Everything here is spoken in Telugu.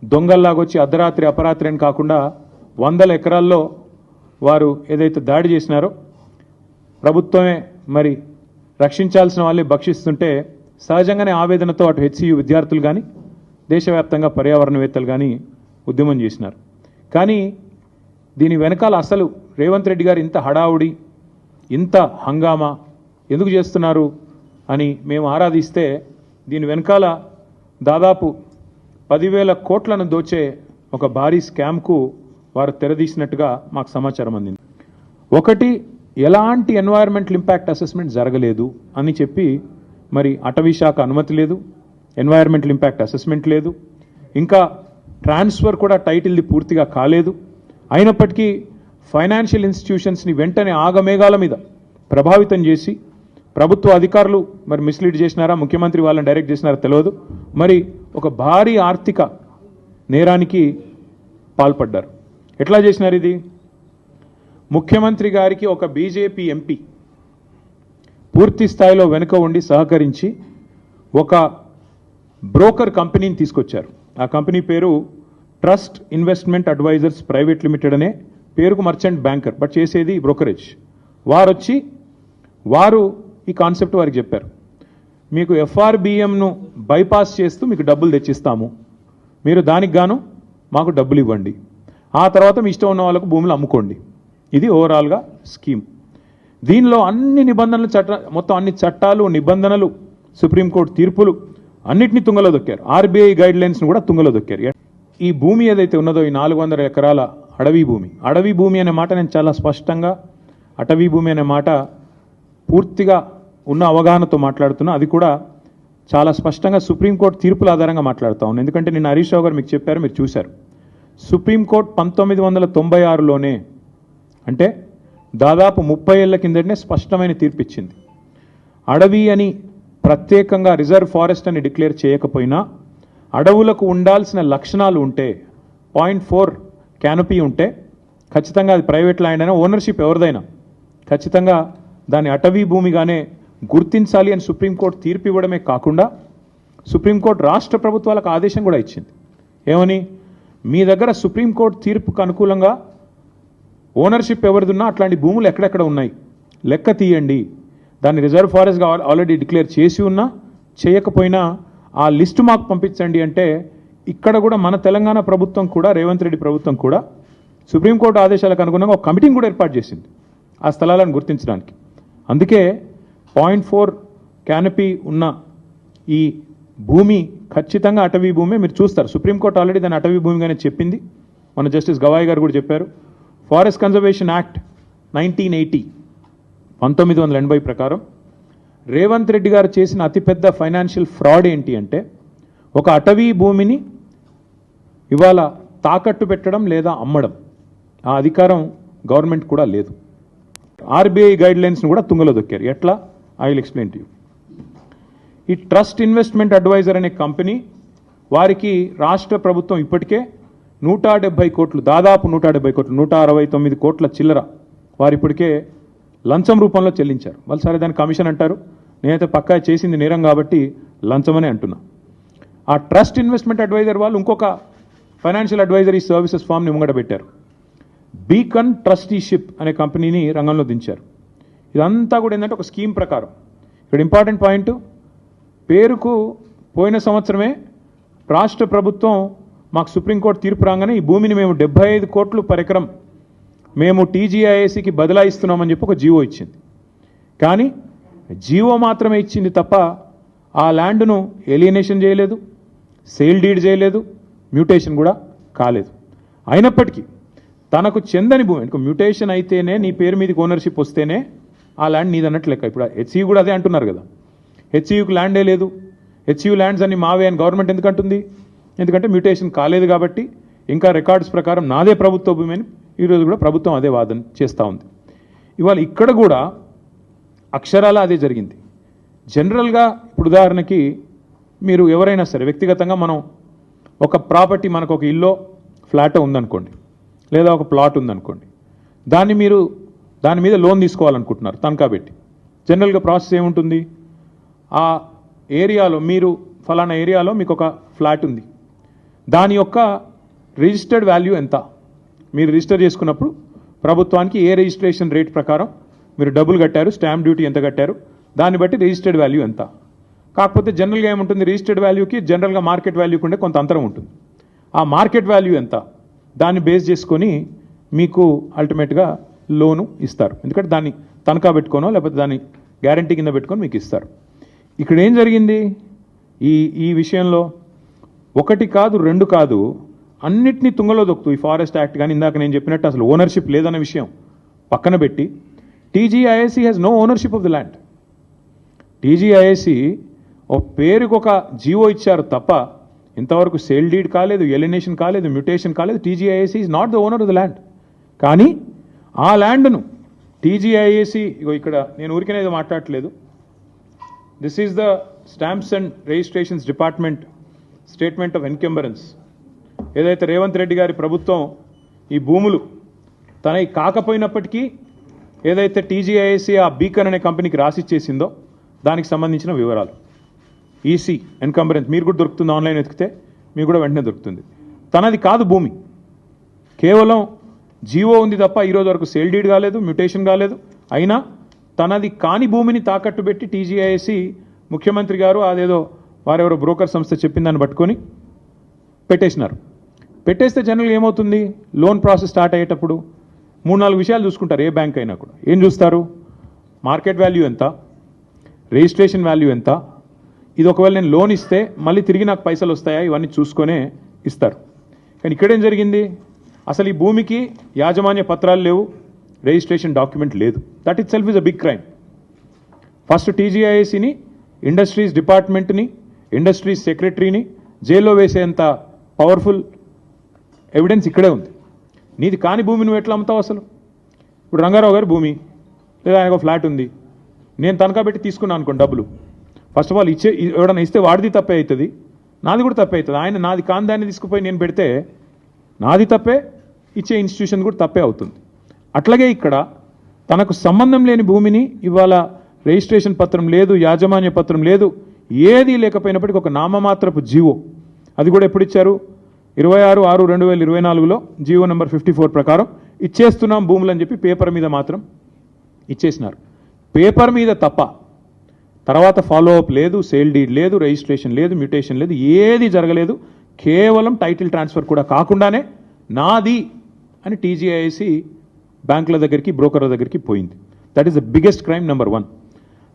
దొంగల్లాగొచ్చి అర్ధరాత్రి అపరాత్రి అని కాకుండా వందల ఎకరాల్లో వారు ఏదైతే దాడి చేసినారో ప్రభుత్వమే మరి రక్షించాల్సిన వాళ్ళే భక్షిస్తుంటే సహజంగానే ఆవేదనతో అటు హెచ్సియు విద్యార్థులు కానీ దేశవ్యాప్తంగా పర్యావరణవేత్తలు కానీ ఉద్యమం చేసినారు. కానీ దీని వెనకాల అసలు రేవంత్ రెడ్డి గారు ఇంత హడావుడి ఇంత హంగామా ఎందుకు చేస్తున్నారు అని మేము ఆరాధిస్తే దీని వెనకాల దాదాపు 10,000 కోట్లను దోచే ఒక భారీ స్కామ్కు వారు తెరదీసినట్టుగా మాకు సమాచారం అందింది. ఒకటి, ఎలాంటి ఎన్వైర్మెంటల్ ఇంపాక్ట్ అసెస్మెంట్ జరగలేదు అని చెప్పి మరి అటవీ శాఖ అనుమతి లేదు, ఎన్వైర్మెంటల్ ఇంపాక్ట్ అసెస్మెంట్ లేదు, ఇంకా ట్రాన్స్ఫర్ కూడా టైటిల్ది పూర్తిగా కాలేదు. అయినప్పటికీ ఫైనాన్షియల్ ఇన్స్టిట్యూషన్స్ని వెంటనే ఆగమేఘాల మీద ప్రభావితం చేసి ప్రభుత్వ అధికారులు మరి మిస్లీడ్ చేసినారా, ముఖ్యమంత్రి వాళ్ళని డైరెక్ట్ చేసినారా తెలియదు, మరి ఒక భారీ ఆర్థిక నేరానికి పాల్పడ్డారు. ఎట్లా చేసినారు ఇది? ముఖ్యమంత్రి గారికి ఒక బీజేపీ ఎంపీ పూర్తి స్థాయిలో వెనుక ఉండి సహకరించి ఒక బ్రోకర్ కంపెనీని తీసుకొచ్చారు. ఆ కంపెనీ పేరు trust investment advisors private limited అనే పేరుకు మర్చెంట్ బ్యాంకర్, బట్ చేసేది బ్రోకరేజ్. వారు ఈ కాన్సెప్ట్ వారికి చెప్పారు, మీకు ఎఫ్ఆర్బిఎంను బైపాస్ చేస్తూ మీకు డబ్బులు తెచ్చిస్తాము, మీరు దానికి గాను మాకు డబ్బులు ఇవ్వండి, ఆ తర్వాత మీ ఇష్టం ఉన్న వాళ్ళకు భూములు అమ్ముకోండి. ఇది ఓవరాల్గా స్కీమ్. దీనిలో అన్ని నిబంధనలు మొత్తం అన్ని చట్టాలు నిబంధనలు సుప్రీంకోర్టు తీర్పులు అన్నిటినీ తుంగలో దొక్కారు. ఆర్బీఐ గైడ్ లైన్స్ను కూడా తుంగలో దొక్కారు. ఈ భూమి ఏదైతే ఉన్నదో ఈ 400 ఎకరాల అడవి భూమి అనే మాట నేను చాలా స్పష్టంగా అటవీ భూమి అనే మాట పూర్తిగా ఉన్న అవగాహనతో మాట్లాడుతున్నా. అది కూడా చాలా స్పష్టంగా సుప్రీంకోర్టు తీర్పుల ఆధారంగా మాట్లాడుతూ ఉన్నాను. ఎందుకంటే నిన్న హరీష్ రావు గారు మీకు చెప్పారు, మీరు చూశారు. సుప్రీంకోర్టు 1996లోనే అంటే దాదాపు 30 ఏళ్ల కిందటనే స్పష్టమైన తీర్పు ఇచ్చింది. అడవి అని ప్రత్యేకంగా రిజర్వ్ ఫారెస్ట్ అని డిక్లేర్ చేయకపోయినా అడవులకు ఉండాల్సిన లక్షణాలు ఉంటే 0.4 క్యానపీ ఉంటే ఖచ్చితంగా అది ప్రైవేట్ ల్యాండ్ అయినా ఓనర్షిప్ ఎవరిదైనా ఖచ్చితంగా దాన్ని అటవీ భూమిగానే గుర్తించాలి అని సుప్రీంకోర్టు తీర్పు ఇవ్వడమే కాకుండా సుప్రీంకోర్టు రాష్ట్ర ప్రభుత్వాలకు ఆదేశం కూడా ఇచ్చింది. ఏమని? మీ దగ్గర సుప్రీంకోర్టు తీర్పుకు అనుకూలంగా ఓనర్షిప్ ఎవరిదున్నా అట్లాంటి భూములు ఎక్కడెక్కడ ఉన్నాయి లెక్క తీయండి, దాన్ని రిజర్వ్ ఫారెస్ట్గా ఆల్రెడీ డిక్లేర్ చేసి ఉన్నా చేయకపోయినా ఆ లిస్టు మాకు పంపించండి అంటే ఇక్కడ కూడా మన తెలంగాణ ప్రభుత్వం కూడా రేవంత్ రెడ్డి ప్రభుత్వం కూడా సుప్రీంకోర్టు ఆదేశాలకు అనుగుణంగా ఒక కమిటీని కూడా ఏర్పాటు చేసింది ఆ స్థలాలను గుర్తించడానికి. అందుకే 0.4 క్యానపీ ఉన్న ఈ భూమి ఖచ్చితంగా అటవీ భూమి. మీరు చూస్తారు సుప్రీంకోర్టు ఆల్రెడీ దాన్ని అటవీ భూమిగానే చెప్పింది. మన జస్టిస్ గవాయ్ గారు కూడా చెప్పారు. ఫారెస్ట్ కన్జర్వేషన్ యాక్ట్ 1980 ప్రకారం రేవంత్ రెడ్డి గారు చేసిన అతిపెద్ద ఫైనాన్షియల్ ఫ్రాడ్ ఏంటి అంటే ఒక అటవీ భూమిని ఇవాళ తాకట్టు పెట్టడం లేదా అమ్మడం ఆ అధికారం గవర్నమెంట్ కూడా లేదు. ఆర్బీఐ గైడ్ లైన్స్ను కూడా తుంగలో దొక్కారు. ఎట్లా? I will explain to you. ఈ ట్రస్ట్ ఇన్వెస్ట్మెంట్ అడ్వైజర్ అనే కంపెనీ వారికి రాష్ట్ర ప్రభుత్వం ఇప్పటికే 170 కోట్లు, దాదాపు 170 కోట్లు, 169 కోట్ల చిల్లర వారు ఇప్పటికే లంచం రూపంలో చెల్లించారు. వాళ్ళు సరే దాన్ని కమిషన్ అంటారు, నేనైతే పక్కా చేసింది నేరం కాబట్టి లంచమనే అంటున్నా. ఆ ట్రస్ట్ ఇన్వెస్ట్మెంట్ అడ్వైజర్ వాళ్ళు ఇంకొక ఫైనాన్షియల్ అడ్వైజరీ సర్వీసెస్ ఫామ్ని ముంగట పెట్టారు. బీకన్ ట్రస్టీషిప్ అనే కంపెనీని రంగంలో దించారు. ఇదంతా కూడా ఏంటంటే ఒక స్కీమ్ ప్రకారం. ఇక్కడ ఇంపార్టెంట్ పాయింట్, పేరుకు పోయిన సంవత్సరమే రాష్ట్ర ప్రభుత్వం మాకు సుప్రీంకోర్టు తీర్పు రాగానే ఈ భూమిని మేము 75 కోట్లు పర్ ఎకరం మేము టీజీఐఏసీకి బదలాయిస్తున్నామని చెప్పి ఒక జీవో ఇచ్చింది. కానీ జీవో మాత్రమే ఇచ్చింది తప్ప ఆ ల్యాండ్ను ఏలియనేషన్ చేయలేదు, సేల్ డీడ్ చేయలేదు, మ్యూటేషన్ కూడా కాలేదు. అయినప్పటికీ తనకు చెందని భూమి, మ్యూటేషన్ అయితేనే నీ పేరు మీదకి ఓనర్షిప్ వస్తేనే ఆ ల్యాండ్ నీదన్నట్టు లెక్క. ఇప్పుడు హెచ్సియు కూడా అదే అంటున్నారు కదా, హెచ్సియుకి ల్యాండే లేదు, హెచ్సియు ల్యాండ్స్ అన్ని మావే అని గవర్నమెంట్ ఎందుకు అంటుంది? ఎందుకంటే మ్యూటేషన్ కాలేదు కాబట్టి ఇంకా రికార్డ్స్ ప్రకారం నాదే ప్రభుత్వ భూమి అని ఈరోజు కూడా ప్రభుత్వం అదే వాదన చేస్తూ ఉంది. ఇవాళ ఇక్కడ కూడా అక్షరాల అదే జరిగింది. జనరల్గా ఇప్పుడు ఉదాహరణకి మీరు ఎవరైనా సరే వ్యక్తిగతంగా మనం ఒక ప్రాపర్టీ, మనకు ఒక ఇల్లో ఫ్లాట్ ఉందనుకోండి లేదా ఒక ప్లాట్ ఉందనుకోండి, దాన్ని మీరు దాని మీద లోన్ తీసుకోవాలనుకుంటున్నారు తనఖా పెట్టి. జనరల్గా ప్రాసెస్ ఏముంటుంది? ఆ ఏరియాలో మీరు ఫలానా ఏరియాలో మీకు ఒక ఫ్లాట్ ఉంది, దాని యొక్క రిజిస్టర్డ్ వాల్యూ ఎంత, మీరు రిజిస్టర్ చేసుకున్నప్పుడు ప్రభుత్వానికి ఏ రిజిస్ట్రేషన్ రేట్ ప్రకారం మీరు డబ్బులు కట్టారు, స్టాంప్ డ్యూటీ ఎంత కట్టారు, దాన్ని బట్టి రిజిస్టర్డ్ వాల్యూ ఎంత. కాకపోతే జనరల్గా ఏముంటుంది, రిజిస్టర్డ్ వాల్యూకి జనరల్గా మార్కెట్ వాల్యూకి ఉండే కొంత అంతరం ఉంటుంది. ఆ మార్కెట్ వాల్యూ ఎంత దాన్ని బేస్ చేసుకొని మీకు అల్టిమేట్గా లోను ఇస్తారు. ఎందుకంటే దాన్ని తనఖా పెట్టుకోనో లేకపోతే దాన్ని గ్యారంటీ కింద పెట్టుకొని మీకు ఇస్తారు. ఇక్కడ ఏం జరిగింది ఈ విషయంలో, ఒకటి కాదు రెండు కాదు, అన్నిటినీ తుంగలో దొక్కుతూ ఈ ఫారెస్ట్ యాక్ట్ కానీ ఇందాక నేను చెప్పినట్టు అసలు ఓనర్షిప్ లేదన్న విషయం పక్కన పెట్టి TGIAC has no ownership of the land. TGIAC ఓ పేరుకు ఒక జీవో ఇచ్చారు తప్ప ఇంతవరకు సేల్ డీడ్ కాలేదు, ఎలినేషన్ కాలేదు, మ్యూటేషన్ కాలేదు. TGIAC is not the owner of the land. కానీ ఆ ల్యాండ్ను టీజీఐఏసీ, ఇక్కడ నేను ఊరికనేది మాట్లాడట్లేదు, this is the stamps and registrations department statement of encumbrance. ఏదైతే రేవంత్ రెడ్డి గారి ప్రభుత్వం ఈ భూములు తనవి కాకపోయినప్పటికీ ఏదైతే టీజీఐఏసీ ఆ బీకన్ అనే కంపెనీకి రాసిచ్చేసిందో దానికి సంబంధించిన వివరాలు. ఈసీ ఎన్కంబరెన్స్ మీరు కూడా దొరుకుతుంది, ఆన్లైన్ వెతికితే మీకు కూడా వెంటనే దొరుకుతుంది. తనది కాదు భూమి, కేవలం జీవో ఉంది తప్ప ఈరోజు వరకు సేల్ డీడ్ కాలేదు, మ్యూటేషన్ కాలేదు. అయినా తనది కాని భూమిని తాకట్టు పెట్టి టీజీఐఏసీ ముఖ్యమంత్రి గారు అదేదో వారెవరో బ్రోకర్ సంస్థ చెప్పిన దాన్ని పట్టుకొని పెట్టేసినారు. పెట్టేస్తే జనరల్గా ఏమవుతుంది, లోన్ ప్రాసెస్ స్టార్ట్ అయ్యేటప్పుడు 3-4 విషయాలు చూసుకుంటారు. ఏ బ్యాంక్ అయినా కూడా ఏం చూస్తారు, మార్కెట్ వాల్యూ ఎంత, రిజిస్ట్రేషన్ వాల్యూ ఎంత, ఇది ఒకవేళ నేను లోన్ ఇస్తే మళ్ళీ తిరిగి నాకు పైసలు వస్తాయా, ఇవన్నీ చూసుకొనే ఇస్తారు. కానీ ఇక్కడేం జరిగింది, అసలు ఈ భూమికి యాజమాన్య పత్రాలు లేవు, రిజిస్ట్రేషన్ డాక్యుమెంట్ లేదు. That itself is a big crime. First టీజీఐఏసీని, ఇండస్ట్రీస్ డిపార్ట్మెంట్ని, ఇండస్ట్రీస్ సెక్రటరీని జైల్లో వేసేంత పవర్ఫుల్ ఎవిడెన్స్ ఇక్కడే ఉంది. నీది కాని భూమి నువ్వు ఎట్లా అమ్ముతావు అసలు? ఇప్పుడు రంగారావు గారి భూమి లేదా ఆయనకు ఫ్లాట్ ఉంది, నేను తనఖా పెట్టి తీసుకున్నాను అనుకోండి డబ్బులు. ఫస్ట్ ఆఫ్ ఆల్ ఎవడన్నా ఇస్తే వాడిది తప్పే అవుతుంది, నాది కూడా తప్పే అవుతుంది. ఆయన నాది కాని దాన్ని తీసుకుపోయి నేను పెడితే నాది తప్పే, ఇచ్చే ఇన్స్టిట్యూషన్ కూడా తప్పే అవుతుంది. అట్లాగే ఇక్కడ తనకు సంబంధం లేని భూమిని ఇవాళ రిజిస్ట్రేషన్ పత్రం లేదు, యాజమాన్య పత్రం లేదు, ఏదీ లేకపోయినప్పటికీ ఒక నామమాత్రపు జీవో, అది కూడా ఎప్పుడు ఇచ్చారు, 26/6/2024లో జీవో నెంబర్ 54 ప్రకారం ఇచ్చేస్తున్నాం భూములు అని చెప్పి పేపర్ మీద మాత్రం ఇచ్చేసినారు. పేపర్ మీద తప్ప తర్వాత ఫాలో అప్ లేదు, సేల్ డీడ్ లేదు, రిజిస్ట్రేషన్ లేదు, మ్యూటేషన్ లేదు, ఏది జరగలేదు. కేవలం టైటిల్ ట్రాన్స్ఫర్ కూడా కాకుండానే నాది అని టీజీఐఏసీ బ్యాంకుల దగ్గరికి, బ్రోకర్ల దగ్గరికి పోయింది. That is the biggest crime number 1.